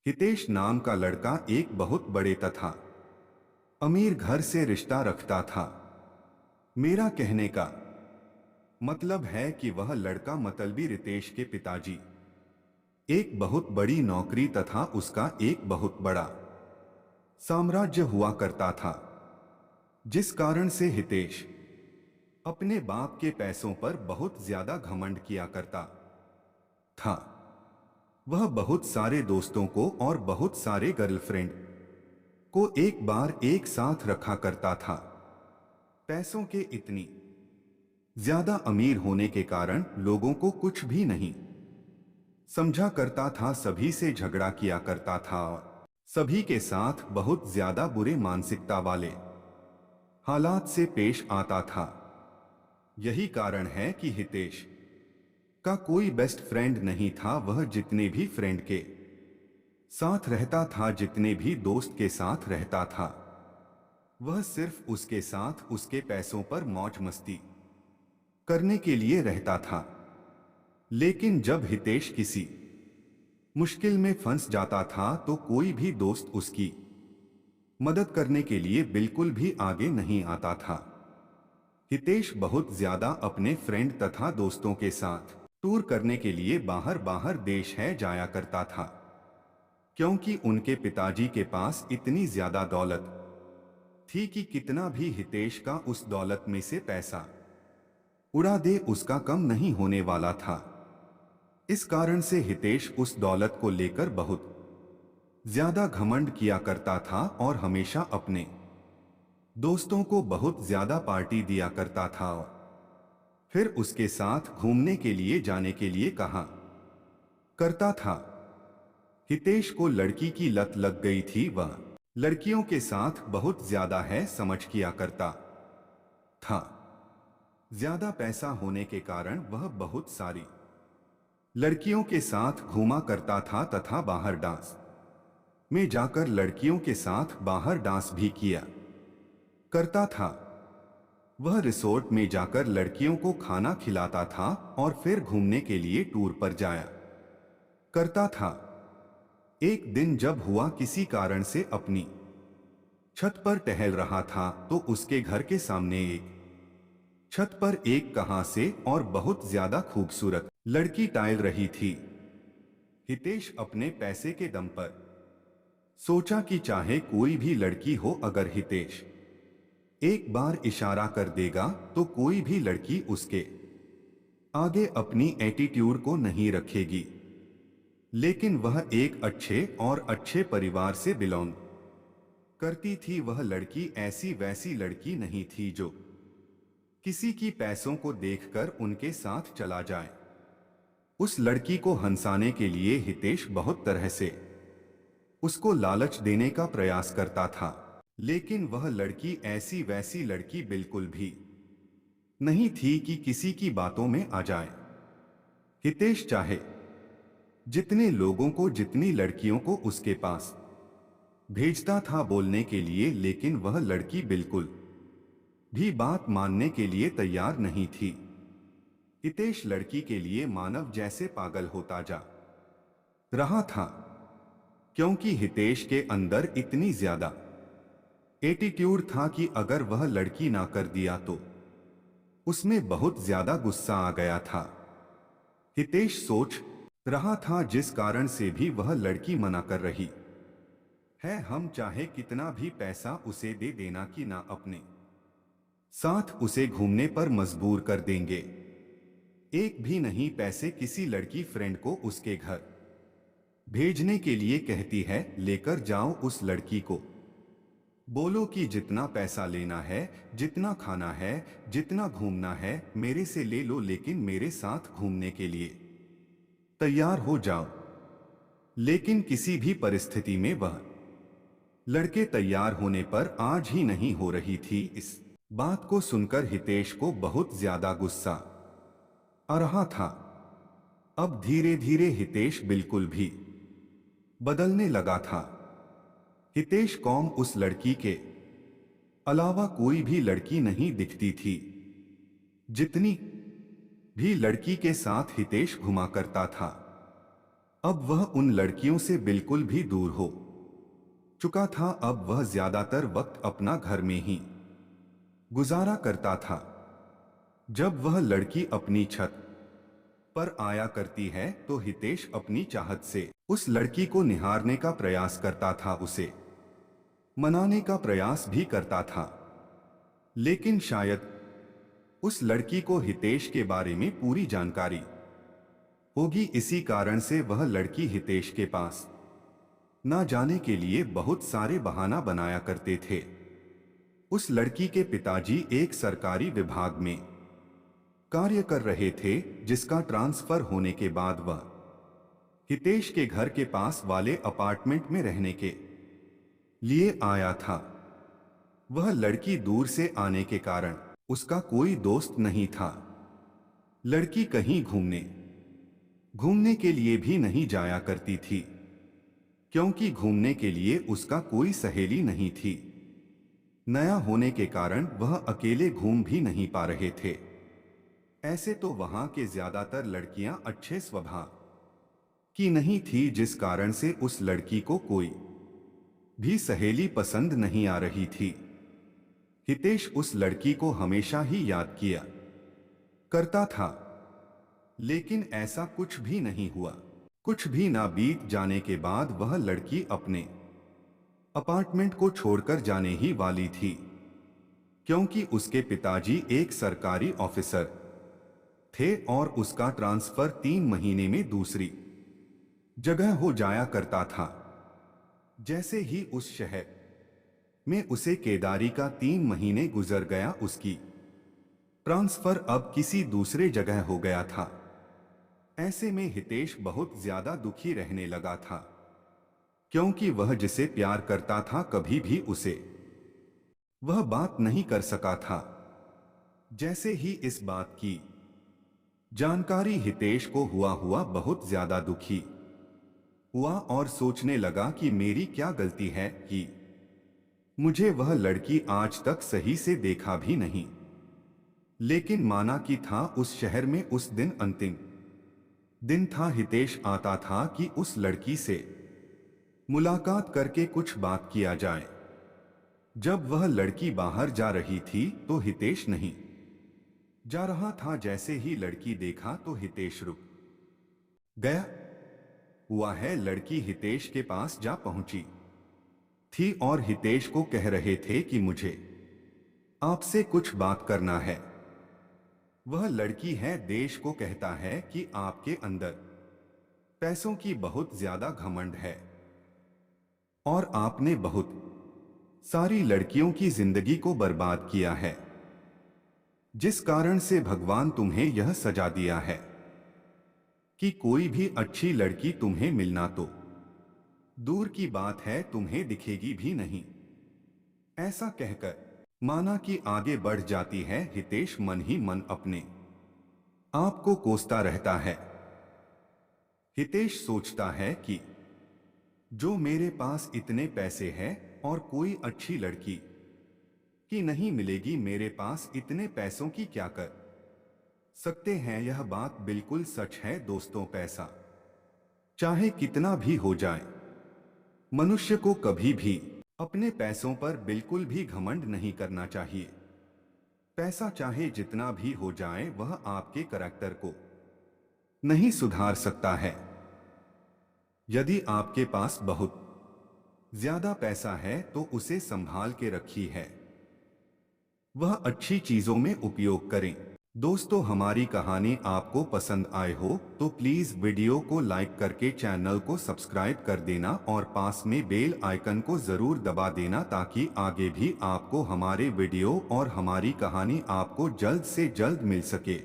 हितेश नाम का लड़का एक बहुत बड़े तथा अमीर घर से रिश्ता रखता था। मेरा कहने का मतलब है कि वह लड़का मतलबी रितेश के पिताजी एक बहुत बड़ी नौकरी तथा उसका एक बहुत बड़ा साम्राज्य हुआ करता था, जिस कारण से हितेश अपने बाप के पैसों पर बहुत ज्यादा घमंड किया करता था। वह बहुत सारे दोस्तों को और बहुत सारे गर्लफ्रेंड को एक बार एक साथ रखा करता था। पैसों के इतनी ज्यादा अमीर होने के कारण लोगों को कुछ भी नहीं समझा करता था, सभी से झगड़ा किया करता था और सभी के साथ बहुत ज्यादा बुरे मानसिकता वाले हालात से पेश आता था। यही कारण है कि हितेश का कोई बेस्ट फ्रेंड नहीं था। वह जितने भी फ्रेंड के साथ रहता था, जितने भी दोस्त के साथ रहता था, वह सिर्फ उसके साथ उसके पैसों पर मौज मस्ती करने के लिए रहता था। लेकिन जब हितेश किसी मुश्किल में फंस जाता था तो कोई भी दोस्त उसकी मदद करने के लिए बिल्कुल भी आगे नहीं आता था। हितेश बहुत ज्यादा अपने फ्रेंड तथा दोस्तों के साथ टूर करने के लिए बाहर बाहर देश है जाया करता था, क्योंकि उनके पिताजी के पास इतनी ज्यादा दौलत थी कि कितना भी हितेश का उस दौलत में से पैसा उड़ा दे उसका कम नहीं होने वाला था। इस कारण से हितेश उस दौलत को लेकर बहुत ज्यादा घमंड किया करता था और हमेशा अपने दोस्तों को बहुत ज्यादा पार्टी दिया करता था और फिर उसके साथ घूमने के लिए जाने के लिए कहा करता था। हितेश को लड़की की लत लग गई थी। वह लड़कियों के साथ बहुत ज्यादा है समझ किया करता था। ज्यादा पैसा होने के कारण वह बहुत सारी लड़कियों के साथ घूमा करता था तथा बाहर डांस में जाकर लड़कियों के साथ बाहर डांस भी किया करता था। वह रिसोर्ट में जाकर लड़कियों को खाना खिलाता था और फिर घूमने के लिए टूर पर जाया करता था। एक दिन जब हुआ किसी कारण से अपनी छत पर टहल रहा था तो उसके घर के सामने एक छत पर एक कहां से और बहुत ज्यादा खूबसूरत लड़की टहल रही थी। हितेश अपने पैसे के दम पर सोचा कि चाहे कोई भी लड़की हो, अगर हितेश एक बार इशारा कर देगा तो कोई भी लड़की उसके आगे अपनी एटीट्यूड को नहीं रखेगी। लेकिन वह एक अच्छे और अच्छे परिवार से बिलोंग करती थी। वह लड़की ऐसी वैसी लड़की नहीं थी जो किसी की पैसों को देखकर उनके साथ चला जाए। उस लड़की को हंसाने के लिए हितेश बहुत तरह से उसको लालच देने का प्रयास करता था, लेकिन वह लड़की ऐसी वैसी लड़की बिल्कुल भी नहीं थी कि किसी की बातों में आ जाए। हितेश चाहे जितने लोगों को, जितनी लड़कियों को उसके पास भेजता था बोलने के लिए, लेकिन वह लड़की बिल्कुल भी बात मानने के लिए तैयार नहीं थी। हितेश लड़की के लिए मानव जैसे पागल होता जा रहा था, क्योंकि हितेश के अंदर इतनी ज्यादा एटीट्यूड था कि अगर वह लड़की ना कर दिया तो उसमें बहुत ज्यादा गुस्सा आ गया था। हितेश सोच रहा था जिस कारण से भी वह लड़की मना कर रही है, हम चाहे कितना भी पैसा उसे दे देना कि ना अपने साथ उसे घूमने पर मजबूर कर देंगे। एक भी नहीं पैसे किसी लड़की फ्रेंड को उसके घर भेजने के लिए कहती है, लेकर जाओ उस लड़की को बोलो कि जितना पैसा लेना है, जितना खाना है, जितना घूमना है मेरे से ले लो, लेकिन मेरे साथ घूमने के लिए तैयार हो जाओ। लेकिन किसी भी परिस्थिति में वह लड़के तैयार होने पर आज ही नहीं हो रही थी। इस बात को सुनकर हितेश को बहुत ज्यादा गुस्सा आ रहा था। अब धीरे धीरे हितेश बिल्कुल भी बदलने लगा था। हितेश को उस लड़की के अलावा कोई भी लड़की नहीं दिखती थी। जितनी भी लड़की के साथ हितेश घुमा करता था, अब वह उन लड़कियों से बिल्कुल भी दूर हो चुका था। अब वह ज्यादातर वक्त अपना घर में ही गुजारा करता था। जब वह लड़की अपनी छत पर आया करती है तो हितेश अपनी चाहत से उस लड़की को निहारने का प्रयास करता था, उसे मनाने का प्रयास भी करता था। लेकिन शायद उस लड़की को हितेश के बारे में पूरी जानकारी होगी, इसी कारण से वह लड़की हितेश के पास ना जाने के लिए बहुत सारे बहाना बनाया करते थे। उस लड़की के पिताजी एक सरकारी विभाग में कार्य कर रहे थे, जिसका ट्रांसफर होने के बाद वह हितेश के घर के पास वाले अपार्टमेंट में रहने के लिए आया था। वह लड़की दूर से आने के कारण उसका कोई दोस्त नहीं था। लड़की कहीं घूमने के लिए भी नहीं जाया करती थी, क्योंकि घूमने के लिए उसका कोई सहेली नहीं थी। नया होने के कारण वह अकेले घूम भी नहीं पा रहे थे। ऐसे तो वहां के ज्यादातर लड़कियां अच्छे स्वभाव की नहीं थी, जिस कारण से उस लड़की को कोई भी सहेली पसंद नहीं आ रही थी। हितेश उस लड़की को हमेशा ही याद किया करता था, लेकिन ऐसा कुछ भी नहीं हुआ। कुछ भी ना बीत जाने के बाद वह लड़की अपने अपार्टमेंट को छोड़कर जाने ही वाली थी, क्योंकि उसके पिताजी एक सरकारी ऑफिसर थे और उसका ट्रांसफर 3 महीने में दूसरी जगह हो जाया करता था। जैसे ही उस शहर में उसे केदारी का 3 महीने गुजर गया, उसकी ट्रांसफर अब किसी दूसरे जगह हो गया था। ऐसे में हितेश बहुत ज्यादा दुखी रहने लगा था, क्योंकि वह जिसे प्यार करता था कभी भी उसे वह बात नहीं कर सका था। जैसे ही इस बात की जानकारी हितेश को हुआ बहुत ज्यादा दुखी हुआ और सोचने लगा कि मेरी क्या गलती है कि मुझे वह लड़की आज तक सही से देखा भी नहीं। लेकिन माना कि था उस शहर में उस दिन अंतिम दिन था। हितेश आता था कि उस लड़की से मुलाकात करके कुछ बात किया जाए। जब वह लड़की बाहर जा रही थी तो हितेश नहीं जा रहा था। जैसे ही लड़की देखा तो हितेश रुक गया। हुआ है, लड़की हितेश के पास जा पहुंची थी और हितेश को कह रहे थे कि मुझे आपसे कुछ बात करना है। वह लड़की है, देश को कहता है कि आपके अंदर पैसों की बहुत ज्यादा घमंड है और आपने बहुत सारी लड़कियों की जिंदगी को बर्बाद किया है, जिस कारण से भगवान तुम्हें यह सजा दिया है कि कोई भी अच्छी लड़की तुम्हें मिलना तो दूर की बात है, तुम्हें दिखेगी भी नहीं। ऐसा कहकर माना कि आगे बढ़ जाती है। हितेश मन ही मन अपने आप को कोसता रहता है। हितेश सोचता है कि जो मेरे पास इतने पैसे हैं और कोई अच्छी लड़की की नहीं मिलेगी, मेरे पास इतने पैसों की क्या कर सकते हैं। यह बात बिल्कुल सच है दोस्तों। पैसा चाहे कितना भी हो जाए, मनुष्य को कभी भी अपने पैसों पर बिल्कुल भी घमंड नहीं करना चाहिए। पैसा चाहे जितना भी हो जाए, वह आपके करैक्टर को नहीं सुधार सकता है। यदि आपके पास बहुत ज्यादा पैसा है तो उसे संभाल के रखी है, वह अच्छी चीजों में उपयोग करें। दोस्तों, हमारी कहानी आपको पसंद आए हो तो प्लीज वीडियो को लाइक करके चैनल को सब्सक्राइब कर देना और पास में बेल आइकन को जरूर दबा देना, ताकि आगे भी आपको हमारे वीडियो और हमारी कहानी आपको जल्द से जल्द मिल सके।